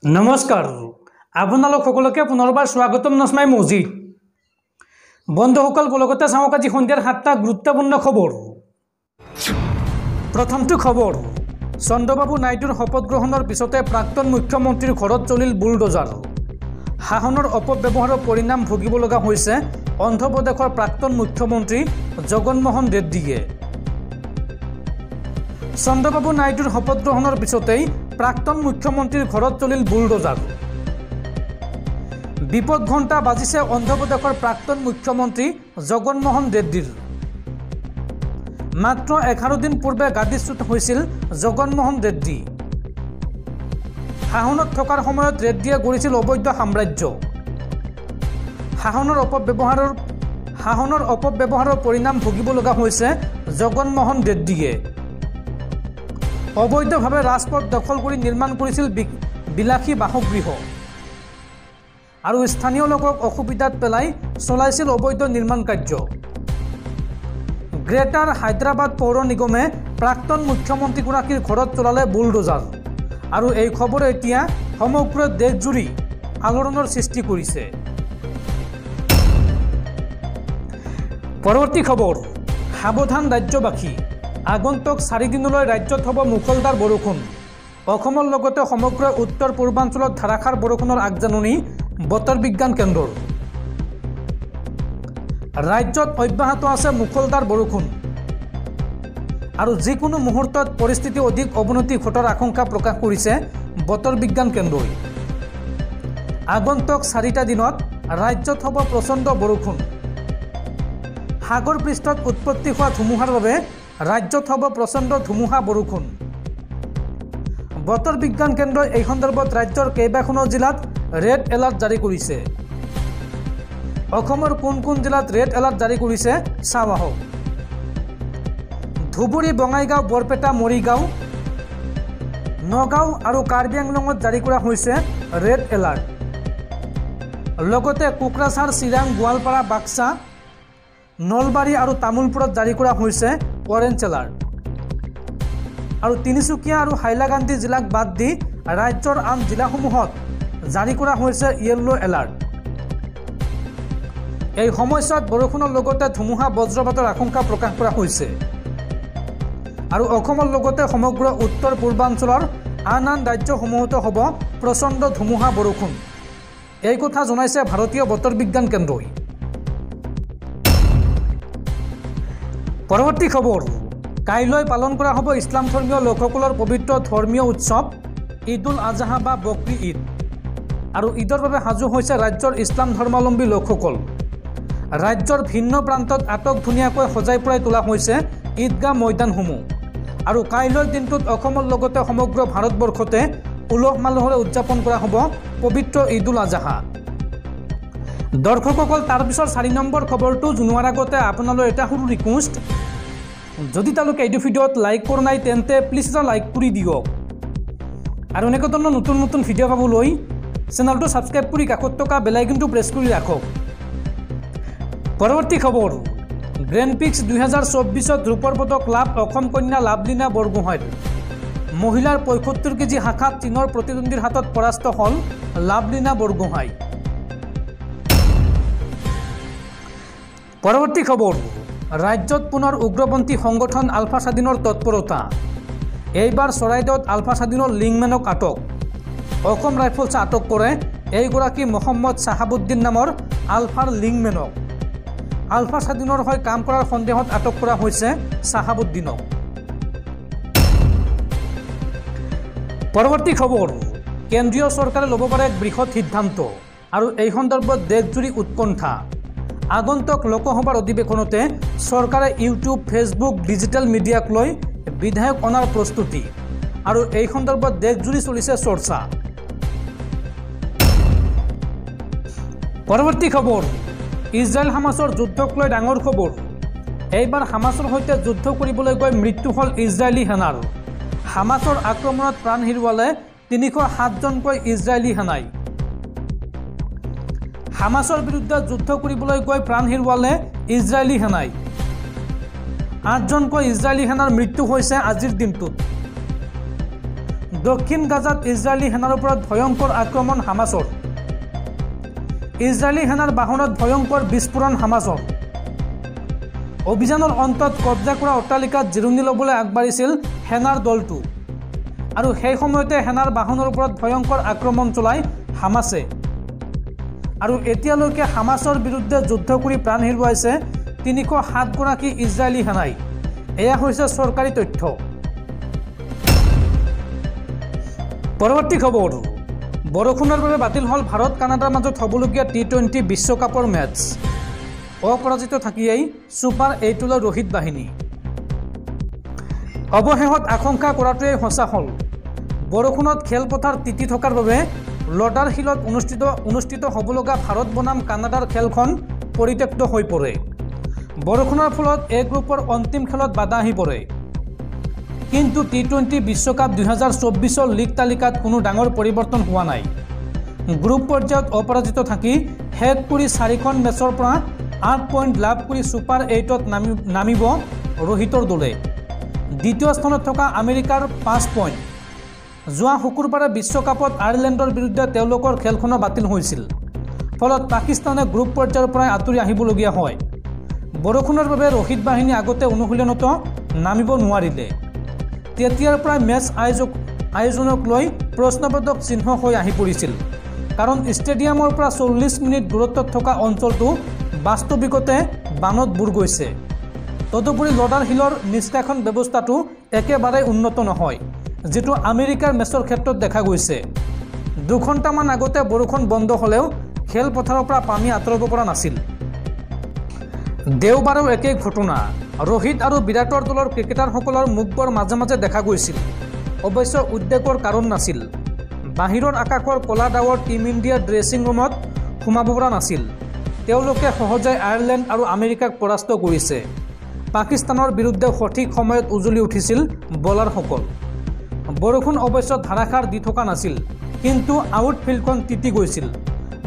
নমস্কাৰ আপোনালোক সকলোকে পুনৰবাৰ স্বাগতম নসমাই মজিদ বন্ধুসকল বলগতে চাওক আজি সন্ধিয়াৰ 7টা গুৰুত্বপূৰ্ণ খবৰ। প্ৰথমটো খবৰ, চন্দ্ৰবাবু নাইডুৰ শপত গ্ৰহণৰ পিছতে প্ৰাক্তন মুখ্যমন্ত্ৰীৰ ঘৰত চলিল বুলডোজাৰ। শাসনৰ অপব্যৱহাৰৰ পৰিণাম ভুগিব লগা হৈছে অন্ধ্ৰপ্ৰদেশৰ প্ৰাক্তন মুখ্যমন্ত্ৰী জগনমোহন ৰেড্ডীয়ে। চন্দ্ৰবাবু নাইডুৰ শপত গ্ৰহণৰ পিছতেই প্ৰাক্তন মুখ্যমন্ত্ৰীৰ ঘৰত চলিল বুলডোজাৰ। বিপদ ঘণ্টা বাজিছে অন্ধ্ৰপ্ৰদেশৰ প্ৰাক্তন মুখ্যমন্ত্ৰী জগনমোহন ৰেড্ডীৰ। মাত্ৰ 11 দিন পূৰ্বে গাদীচ্যুত হৈছিল জগনমোহন ৰেড্ডী। শাসনত থকাৰ সময়ত ৰেড্ডীয়ে গঢ়িছিল অবৈধ সাম্ৰাজ্য। শাসনৰ অপব্যৱহাৰৰ পৰিণাম ভুগিব লগা হৈছে জগনমোহন ৰেড্ডীয়ে। অবৈধভাৱে ৰাজপথ দখল কৰি নিৰ্মাণ কৰিছিল বিলাসী বাসগৃহ আৰু স্থানীয় লোকক অসুবিধাত পেলাই চলাইছিল অবৈধ নিৰ্মাণ কাৰ্য। গ্ৰেটাৰ হায়দৰাবাদ পৌৰ নিগমে প্ৰাক্তন মুখ্যমন্ত্ৰীগৰাকীৰ ঘৰত চলালে বুলডোজাৰ আৰু এই খবৰে এতিয়া সমগ্ৰ দেশজুৰি আলোড়নৰ সৃষ্টি কৰিছে। পৰৱৰ্তী খবৰ, সাৱধান ৰাজ্যবাসী, আগন্তুক 4 দিনলৈ ৰাজ্যত হ'ব মুখলধাৰ বৰষুণ। অসমৰ লগতে সমগ্ৰ উত্তৰ পূৰ্বাঞ্চলত ধাৰাসাৰ বৰষুণৰ আগজাননী বতৰ বিজ্ঞান কেন্দ্ৰৰ। ৰাজ্যত অব্যাহত আছে মুখলধাৰ বৰষুণ আৰু যিকোনো মুহূৰ্তত পৰিস্থিতি অধিক অৱনতি ঘটাৰ আশংকা প্ৰকাশ কৰিছে বতৰ বিজ্ঞান কেন্দ্ৰই। আগন্তুক 4টা দিনত ৰাজ্যত হ'ব প্ৰচণ্ড বৰষুণ। সাগৰ পৃষ্ঠত উৎপত্তি হোৱা ধুমুহাৰ বাবে ৰাজ্যত হ'ব প্ৰচণ্ড ধুমুহা বৰষুণ। বতৰ বিজ্ঞান কেন্দ্ৰই এই সন্দৰ্ভত ৰাজ্যৰ কেইবাখনো জিলাত ৰেড এলাৰ্ট জাৰি কৰিছে। অসমৰ কোন কোন জিলাত ৰেড এলাৰ্ট জাৰি কৰিছে চাওঁ আহক। ধুবুৰী, বঙাইগাঁও, বৰপেটা, মৰিগাঁও, নগাঁও আৰু কাৰ্বি আংলঙত জাৰি কৰা হৈছে ৰেড এলাৰ্ট। লগতে কোকৰাঝাৰ, চিৰাং, গোৱালপাৰা, বাক্সা, নলবাৰী আৰু তামোলপুৰত জাৰি কৰা হৈছে অৰেঞ্জ এলাৰ্ট। আৰু তিনিচুকীয়া আৰু হাইলাকান্দি জিলাক বাদ দি ৰাজ্যৰ আন জিলাসমূহত জাৰি কৰা হৈছে য়েল্লো এলাৰ্ট। এই সময়ছোৱাত বৰষুণৰ লগতে ধুমুহা বজ্ৰপাতৰ আশংকা প্ৰকাশ কৰা হৈছে আৰু অসমৰ লগতে সমগ্ৰ উত্তৰ পূৰ্বাঞ্চলৰ আন ৰাজ্যসমূহতো হ'ব প্ৰচণ্ড ধুমুহা বৰষুণ। এই কথা জনাইছে ভাৰতীয় বতৰ বিজ্ঞান কেন্দ্ৰই। পৰৱৰ্তী খবৰ, কাইলৈ পালন কৰা হ'ব ইছলাম ধৰ্মীয় লোকসকলৰ পবিত্ৰ ধৰ্মীয় উৎসৱ ঈদ উল আজহা বা বকৰি ঈদ আৰু ঈদৰ বাবে সাজু হৈছে ৰাজ্যৰ ইছলাম ধৰ্মাৱলম্বী লোকসকল। ৰাজ্যৰ ভিন্ন প্ৰান্তত আটকধুনীয়াকৈ সজাই পৰাই তোলা হৈছে ঈদগাহ ময়দানসমূহ আৰু কাইলৈৰ দিনটোত অসমৰ লগতে সমগ্ৰ ভাৰতবৰ্ষতে উলহ মালহেৰে উদযাপন কৰা হ'ব পবিত্ৰ ঈদ উল আজহা। দৰ্শকসকল, তাৰপিছত 4 নম্বৰ খবৰটো জনোৱাৰ আগতে আপোনালৈ এটা সৰু ৰিকুৱেষ্ট, যদি তেওঁলোকে এইটো ভিডিঅ'ত লাইক কৰা নাই তেন্তে প্লিজ এটা লাইক কৰি দিয়ক আৰু এনেকুৱা ধৰণৰ নতুন নতুন ভিডিঅ' পাবলৈ চেনেলটো ছাবস্ক্ৰাইব কৰি কাষত থকা বেল আইকনটো প্ৰেছ কৰি ৰাখক। পৰৱৰ্তী খবৰ, গ্ৰেণ্ড পিক্স 2024ত ৰূপৰ পদক লাভ অসম কন্যা লাভলীনা বৰগোহাঁইৰ। মহিলাৰ 75 কেজি শাখাত চীনৰ প্ৰতিদ্বন্দ্বীৰ হাতত পৰাস্ত হ'ল লাভলীনা বৰগোহাঁই। পৰৱৰ্তী খবৰ, ৰাজ্যত পুনৰ উগ্ৰপন্থী সংগঠন আলফা স্বাধীনৰ তৎপৰতা। এইবাৰ চৰাইদেউত আলফা স্বাধীনৰ লিংমেনক আটক। অসম ৰাইফলছে আটক কৰে এইগৰাকী মহম্মদ চাহাবুদ্দিন নামৰ আলফাৰ লিংমেনক। আলফা স্বাধীনৰ হৈ কাম কৰাৰ সন্দেহত আটক কৰা হৈছে চাহাবুদ্দিনক। পৰৱৰ্তী খবৰ, কেন্দ্ৰীয় চৰকাৰে ল'ব পাৰে এক বৃহৎ সিদ্ধান্ত আৰু এই সন্দৰ্ভত দেশজুৰি উৎকণ্ঠা। আগন্তুক লোকসভাৰ অধিৱেশনতে চৰকাৰে ইউটিউব, ফেচবুক, ডিজিটেল মিডিয়াক লৈ বিধায়ক অনাৰ প্ৰস্তুতি আৰু এই সন্দৰ্ভত দেশজুৰি চলিছে চৰ্চা। পৰৱৰ্তী খবৰ, ইজৰাইল হামাছৰ যুদ্ধক লৈ ডাঙৰ খবৰ। এইবাৰ হামাছৰ সৈতে যুদ্ধ কৰিবলৈ গৈ মৃত্যু হ'ল ইজৰাইলী সেনাৰ। হামাছৰ আক্ৰমণত প্ৰাণ হেৰুৱালে 307জনকৈ ইজৰাইলী সেনাই। হামাছৰ বিৰুদ্ধে যুদ্ধ কৰিবলৈ গৈ প্ৰাণ হেৰুৱালে ইজৰাইলী সেনাই। 8জনকৈ ইজৰাইলী সেনাৰ মৃত্যু হৈছে আজিৰ দিনটোত। দক্ষিণ গাজাত ইজৰাইলী সেনাৰ ওপৰত ভয়ংকৰ আক্ৰমণ হামাছৰ। ইজৰাইলী সেনাৰ বাহনত ভয়ংকৰ বিস্ফোৰণ হামাছৰ। অভিযানৰ অন্তত কব্জা কৰা অট্টালিকাত জিৰণি ল'বলৈ আগবাঢ়িছিল সেনাৰ দলটো আৰু সেই সময়তে সেনাৰ বাহনৰ ওপৰত ভয়ংকৰ আক্ৰমণ চলায় হামাছে। আৰু এতিয়ালৈকে হামাছৰ বিৰুদ্ধে যুদ্ধ কৰি প্ৰাণ হেৰুৱাইছে ৩০৭ গৰাকী ইজৰাইলী সেনাই। এয়া হৈছে চৰকাৰী তথ্য। পৰৱৰ্তী খবৰ, বৰষুণৰ বাবে বাতিল হ'ল ভাৰত কানাডাৰ মাজত হ'বলগীয়া টি-20 বিশ্বকাপৰ মেটছ। অপৰাজিত থাকিয়েই ছুপাৰ 8লৈ ৰোহিত বাহিনী। অৱশেষত আশংকা কৰাটোৱেই সঁচা হ'ল। বৰষুণত খেলপথাৰ তিতি থকাৰ বাবে লডাৰ হিলত অনুষ্ঠিত হ'বলগা ভাৰত বনাম কানাডাৰ খেলখন পৰিত্যক্ত হৈ পৰে। বৰষুণৰ ফলত এ গ্ৰুপৰ অন্তিম খেলত বাধা আহি পৰে। কিন্তু টি-20 বিশ্বকাপ 2024 লীগ তালিকাত কোনো ডাঙৰ পৰিৱৰ্তন হোৱা নাই। গ্ৰুপ পৰ্যায়ত অপৰাজিত থাকি শেষ কৰি 4খন মেচৰ পৰা 8 পইণ্ট লাভ কৰি ছুপাৰ 8ত নামিব ৰোহিতৰ দলে। দ্বিতীয় স্থানত থকা আমেৰিকাৰ 5 পইণ্ট। যোৱা শুকুৰবাৰে বিশ্বকাপত আয়াৰলেণ্ডৰ বিৰুদ্ধে তেওঁলোকৰ খেলখনো বাতিল হৈছিল। ফলত পাকিস্তানে গ্ৰুপ পৰ্যায়ৰ পৰাই আঁতৰি আহিবলগীয়া হয়। বৰষুণৰ বাবে ৰোহিত বাহিনী আগতে অনুশীলনতো নামিব নোৱাৰিলে। তেতিয়াৰ পৰাই মেচ আয়োজনক লৈ প্ৰশ্নবোধক চিহ্ন হৈ আহি পৰিছিল। কাৰণ ষ্টেডিয়ামৰ পৰা 40 মিনিট দূৰত্বত থকা অঞ্চলটো বাস্তৱিকতে বানত বুৰ গৈছে। তদুপৰি লডাৰ হিলৰ নিষ্কাশন ব্যৱস্থাটো একেবাৰে উন্নত নহয়, যিটো আমেৰিকাৰ মেচৰ ক্ষেত্ৰত দেখা গৈছে। 2 ঘণ্টামান আগতে বৰষুণ বন্ধ হ'লেও খেলপথাৰৰ পৰা পানী আঁতৰাব পৰা নাছিল। দেওবাৰেও একেই ঘটনা। ৰোহিত আৰু বিৰাটৰ দলৰ ক্ৰিকেটাৰসকলৰ মুখবোৰ মাজে মাজে দেখা গৈছিল। অৱশ্যে উদ্বেগৰ কাৰণ নাছিল। বাহিৰৰ আকাশৰ ক'লা ডাৱৰ টিম ইণ্ডিয়াৰ ড্ৰেছিং ৰুমত সোমাব পৰা নাছিল। তেওঁলোকে সহজে আয়াৰলেণ্ড আৰু আমেৰিকাক পৰাস্ত কৰিছে। পাকিস্তানৰ বিৰুদ্ধে সঠিক সময়ত উজলি উঠিছিল বলাৰসকল। বৰষুণ অৱশ্যে ধাৰাসাৰ দি থকা নাছিল, কিন্তু আউটফিল্ডখন তিতি গৈছিল।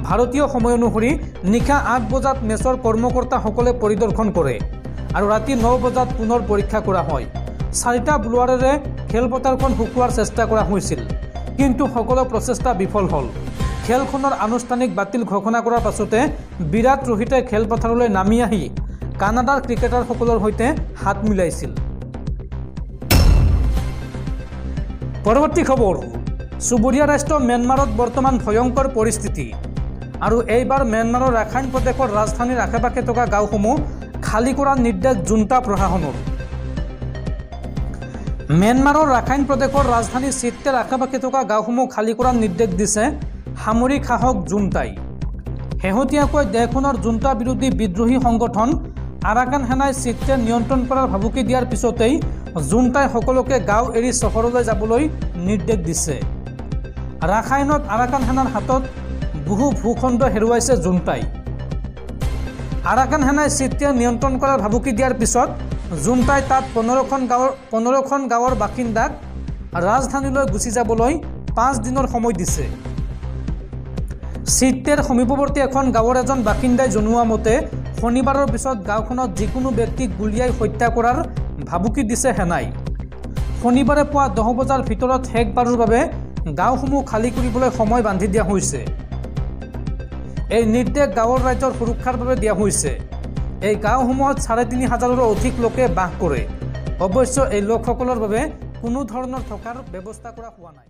ভাৰতীয় সময় অনুসৰি নিশা 8 বজাত মেচৰ কৰ্মকৰ্তাসকলে পৰিদৰ্শন কৰে আৰু ৰাতি 9 বজাত পুনৰ পৰীক্ষা কৰা হয়। 4টা ব্লোৱাৰেৰে খেলপথাৰখন শুকুৱাৰ চেষ্টা কৰা হৈছিল, কিন্তু সকলো প্ৰচেষ্টা বিফল হ'ল। খেলখনৰ আনুষ্ঠানিক বাতিল ঘোষণা কৰাৰ পাছতে বিৰাট ৰোহিতে খেলপথাৰলৈ নামি আহি কানাডাৰ ক্ৰিকেটাৰসকলৰ সৈতে হাত মিলাইছিল। পৰৱৰ্তী খবৰ, চুবুৰীয়া ৰাষ্ট্ৰ ম্যানমাৰত বৰ্তমান ভয়ংকৰ পৰিস্থিতি। আৰু এইবাৰ ম্যানমাৰৰ ৰাখাইন প্ৰদেশৰ ৰাজধানীৰ আশে পাশে থকা গাঁওসমূহ খালী কৰাৰ নিৰ্দেশ জুণ্টা প্ৰশাসনৰ। ম্যানমাৰৰ ৰাখাইন প্ৰদেশৰ ৰাজধানী চিত্তেৰ আশে পাশে থকা গাঁওসমূহ খালী কৰাৰ নিৰ্দেশ দিছে সামৰিক শাসক জুণ্টাই। শেহতীয়াকৈ দেশখনৰ জুণ্টা বিৰোধী বিদ্ৰোহী সংগঠন আৰাকান সেনাই চিত্তে নিয়ন্ত্ৰণ কৰাৰ ভাবুকি দিয়াৰ পিছতেই জুণ্টাই সকলোকে গাঁও এৰি চহৰলৈ যাবলৈ নিৰ্দেশ দিছে। ৰাখাইনত আৰাকান সেনাৰ হাতত বহু ভূখণ্ড হেৰুৱাইছে জুণ্টাই। আৰাকান সেনাই চিত্তে নিয়ন্ত্ৰণ কৰাৰ ভাবুকি দিয়াৰ পিছত জুণ্টাই তাত 15খন গাঁৱৰ বাসিন্দাক ৰাজধানীলৈ গুচি যাবলৈ 5 দিনৰ সময় দিছে। চিত্তেৰ সমীপৱৰ্তী এখন গাঁৱৰ এজন বাসিন্দাই জনোৱা মতে শনিবাৰৰ পিছত গাঁওখনত যিকোনো ব্যক্তিক গুলীয়াই হত্যা কৰাৰ ভাবুকি দিছে সেনাই। শনিবাৰে পুৱা 10 বজাৰ ভিতৰত শেষবাৰৰ বাবে গাঁওসমূহ খালী কৰিবলৈ সময় বান্ধি দিয়া হৈছে। এই নিৰ্দেশ গাঁৱৰ ৰাইজৰ সুৰক্ষাৰ বাবে দিয়া হৈছে। এই গাঁওসমূহত 3500ৰো অধিক লোকে বাস কৰে। অৱশ্যে এই লোকসকলৰ বাবে কোনো ধৰণৰ থকাৰ ব্যৱস্থা কৰা হোৱা নাই।